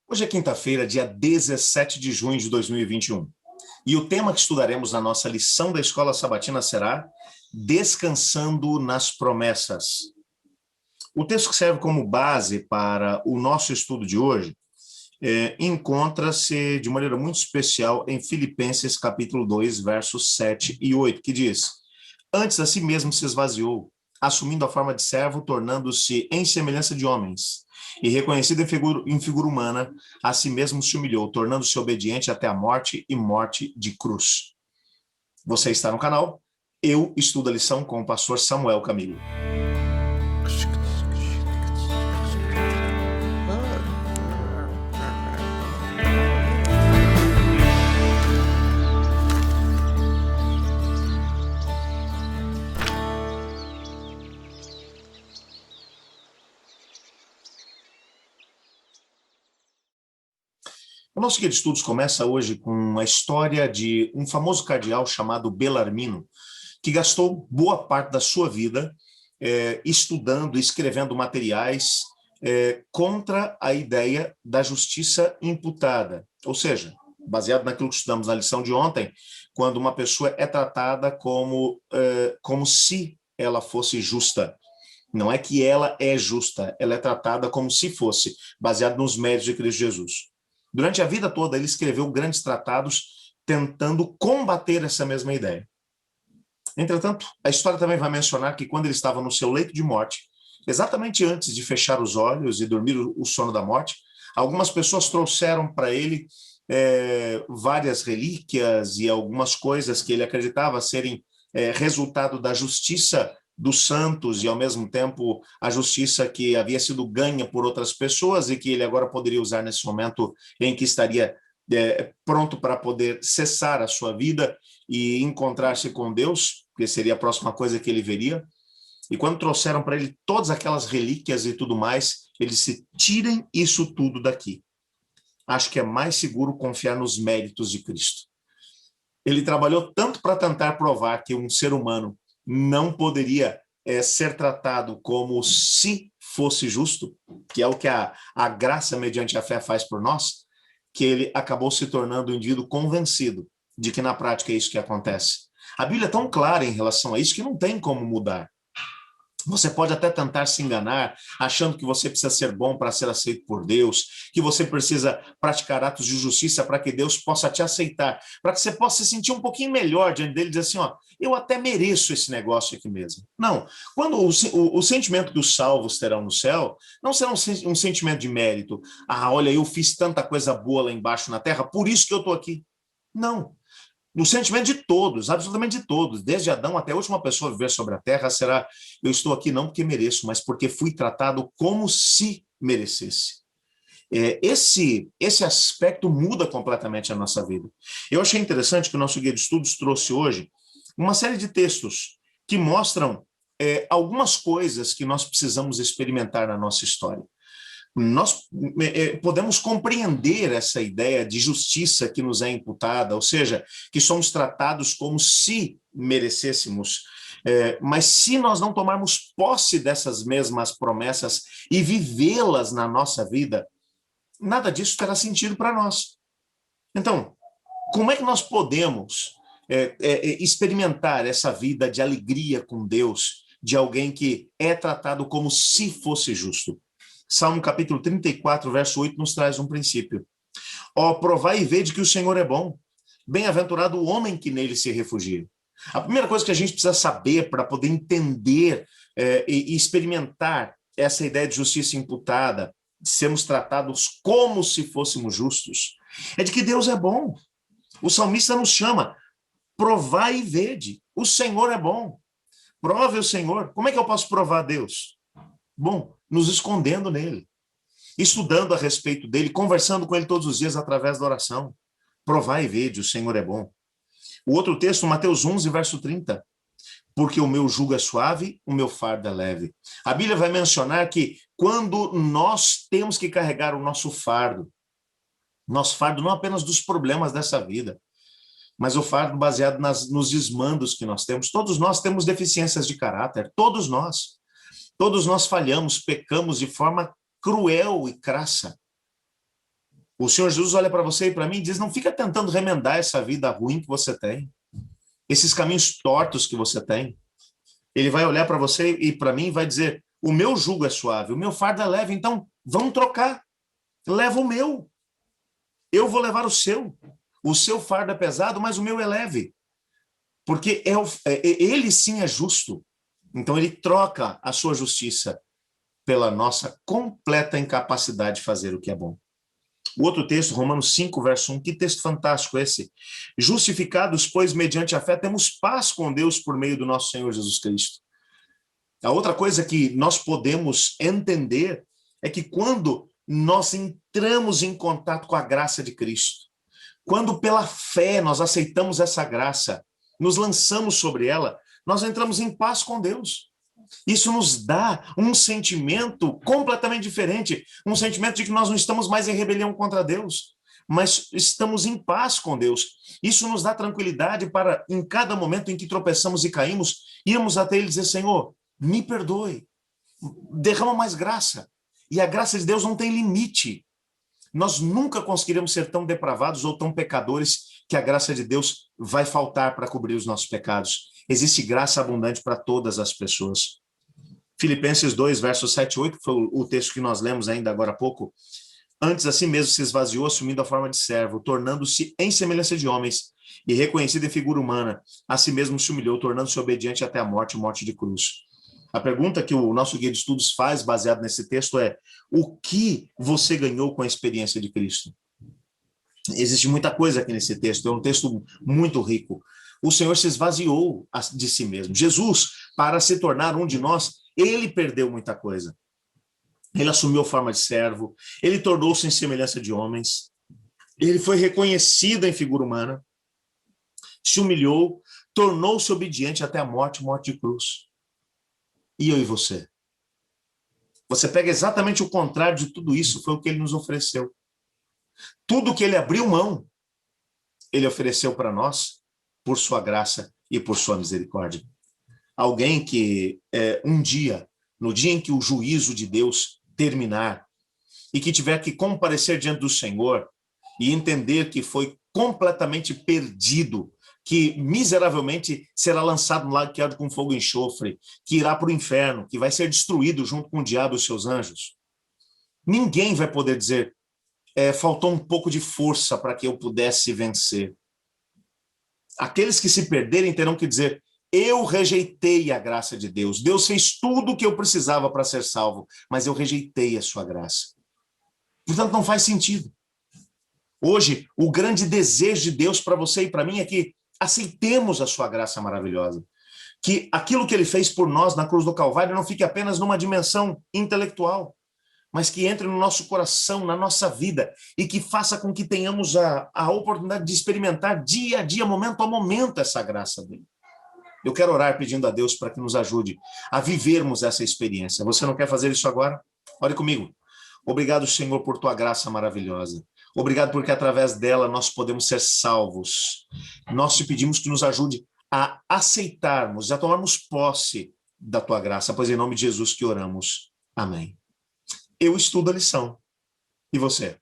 Hoje é quinta-feira, dia 17 de junho de 2021. E o tema que estudaremos na nossa lição da Escola Sabatina será Descansando nas Promessas. O texto que serve como base para o nosso estudo de hoje encontra-se de maneira muito especial em Filipenses capítulo 2, versos 7 e 8, que diz: Antes a si mesmo se esvaziou, assumindo a forma de servo, tornando-se em semelhança de homens, e reconhecido em figura humana, a si mesmo se humilhou, tornando-se obediente até a morte e morte de cruz. Você está no canal Eu Estudo a Lição com o pastor Samuel Camilo. O nosso guia de estudos começa hoje com a história de um famoso cardeal chamado Bellarmino, que gastou boa parte da sua vida estudando e escrevendo materiais contra a ideia da justiça imputada. Ou seja, baseado naquilo que estudamos na lição de ontem, quando uma pessoa é tratada como se ela fosse justa. Não é que ela é justa, ela é tratada como se fosse, baseado nos méritos de Cristo Jesus. Durante a vida toda, ele escreveu grandes tratados tentando combater essa mesma ideia. Entretanto, a história também vai mencionar que quando ele estava no seu leito de morte, exatamente antes de fechar os olhos e dormir o sono da morte, algumas pessoas trouxeram para ele várias relíquias e algumas coisas que ele acreditava serem resultado da justiça dos santos e, ao mesmo tempo, a justiça que havia sido ganha por outras pessoas e que ele agora poderia usar nesse momento em que estaria pronto para poder cessar a sua vida e encontrar-se com Deus, que seria a próxima coisa que ele veria. E quando trouxeram para ele todas aquelas relíquias e tudo mais, ele disse: tirem isso tudo daqui. Acho que é mais seguro confiar nos méritos de Cristo. Ele trabalhou tanto para tentar provar que um ser humano não poderia ser tratado como se fosse justo, que é o que a graça mediante a fé faz por nós, que ele acabou se tornando um indivíduo convencido de que na prática é isso que acontece. A Bíblia é tão clara em relação a isso que não tem como mudar. Você pode até tentar se enganar, achando que você precisa ser bom para ser aceito por Deus, que você precisa praticar atos de justiça para que Deus possa te aceitar, para que você possa se sentir um pouquinho melhor diante dele e dizer assim, eu até mereço esse negócio aqui mesmo. Não, quando o sentimento que os salvos terão no céu, não será um sentimento de mérito. Olha, eu fiz tanta coisa boa lá embaixo na terra, por isso que eu estou aqui. Não. No sentimento de todos, absolutamente de todos, desde Adão até a última pessoa a viver sobre a terra, será: eu estou aqui não porque mereço, mas porque fui tratado como se merecesse. Esse aspecto muda completamente a nossa vida. Eu achei interessante que o nosso guia de estudos trouxe hoje uma série de textos que mostram algumas coisas que nós precisamos experimentar na nossa história. Nós podemos compreender essa ideia de justiça que nos é imputada, ou seja, que somos tratados como se merecêssemos, mas se nós não tomarmos posse dessas mesmas promessas e vivê-las na nossa vida, nada disso terá sentido para nós. Então, como é que nós podemos experimentar essa vida de alegria com Deus, de alguém que é tratado como se fosse justo? Salmo capítulo 34, verso 8, nos traz um princípio. Provai e vede que o Senhor é bom. Bem-aventurado o homem que nele se refugia. A primeira coisa que a gente precisa saber para poder entender e experimentar essa ideia de justiça imputada, de sermos tratados como se fôssemos justos, é de que Deus é bom. O salmista nos chama: provai e vede, o Senhor é bom. Prove o Senhor. Como é que eu posso provar Deus? Bom, nos escondendo nele, estudando a respeito dele, conversando com ele todos os dias através da oração. Provai e vede, o Senhor é bom. O outro texto, Mateus 11, verso 30. Porque o meu jugo é suave, o meu fardo é leve. A Bíblia vai mencionar que quando nós temos que carregar o nosso fardo não apenas dos problemas dessa vida, mas o fardo baseado nos desmandos que nós temos. Todos nós temos deficiências de caráter, todos nós. Todos nós falhamos, pecamos de forma cruel e crassa. O Senhor Jesus olha para você e para mim e diz, não fica tentando remendar essa vida ruim que você tem, esses caminhos tortos que você tem. Ele vai olhar para você e para mim e vai dizer, o meu jugo é suave, o meu fardo é leve, então vamos trocar. Leva o meu. Eu vou levar o seu. O seu fardo é pesado, mas o meu é leve. Porque ele sim é justo. Então ele troca a sua justiça pela nossa completa incapacidade de fazer o que é bom. O outro texto, Romanos 5, verso 1, que texto fantástico esse. Justificados, pois, mediante a fé, temos paz com Deus por meio do nosso Senhor Jesus Cristo. A outra coisa que nós podemos entender é que quando nós entramos em contato com a graça de Cristo, quando pela fé nós aceitamos essa graça, nos lançamos sobre ela, nós entramos em paz com Deus. Isso nos dá um sentimento completamente diferente, um sentimento de que nós não estamos mais em rebelião contra Deus, mas estamos em paz com Deus. Isso nos dá tranquilidade para, em cada momento em que tropeçamos e caímos, irmos até Ele e dizer, Senhor, me perdoe, derrama mais graça. E a graça de Deus não tem limite. Nós nunca conseguiremos ser tão depravados ou tão pecadores que a graça de Deus vai faltar para cobrir os nossos pecados. Existe graça abundante para todas as pessoas. Filipenses 2, versos 7 e 8, foi o texto que nós lemos ainda agora há pouco. Antes, assim mesmo, se esvaziou, assumindo a forma de servo, tornando-se em semelhança de homens, e reconhecido em figura humana, a si mesmo se humilhou, tornando-se obediente até a morte, morte de cruz. A pergunta que o nosso guia de estudos faz, baseado nesse texto, é: o que você ganhou com a experiência de Cristo? Existe muita coisa aqui nesse texto, é um texto muito rico. O Senhor se esvaziou de si mesmo. Jesus, para se tornar um de nós, ele perdeu muita coisa. Ele assumiu a forma de servo, ele tornou-se em semelhança de homens, ele foi reconhecido em figura humana, se humilhou, tornou-se obediente até a morte, morte de cruz. E eu e você? Você pega exatamente o contrário de tudo isso, foi o que ele nos ofereceu. Tudo que ele abriu mão, ele ofereceu para nós, por sua graça e por sua misericórdia. Alguém que um dia, no dia em que o juízo de Deus terminar, e que tiver que comparecer diante do Senhor e entender que foi completamente perdido, que miseravelmente será lançado no lago que arde com fogo e enxofre, que irá para o inferno, que vai ser destruído junto com o diabo e os seus anjos. Ninguém vai poder dizer, faltou um pouco de força para que eu pudesse vencer. Aqueles que se perderem terão que dizer, eu rejeitei a graça de Deus. Deus fez tudo o que eu precisava para ser salvo, mas eu rejeitei a sua graça. Portanto, não faz sentido. Hoje, o grande desejo de Deus para você e para mim é que aceitemos a sua graça maravilhosa. Que aquilo que ele fez por nós na cruz do Calvário não fique apenas numa dimensão intelectual, mas que entre no nosso coração, na nossa vida, e que faça com que tenhamos a oportunidade de experimentar dia a dia, momento a momento, essa graça dele. Eu quero orar pedindo a Deus para que nos ajude a vivermos essa experiência. Você não quer fazer isso agora? Ore comigo. Obrigado, Senhor, por tua graça maravilhosa. Obrigado porque através dela nós podemos ser salvos. Nós te pedimos que nos ajude a aceitarmos, a tomarmos posse da tua graça, pois é em nome de Jesus que oramos. Amém. Eu estudo a lição. E você?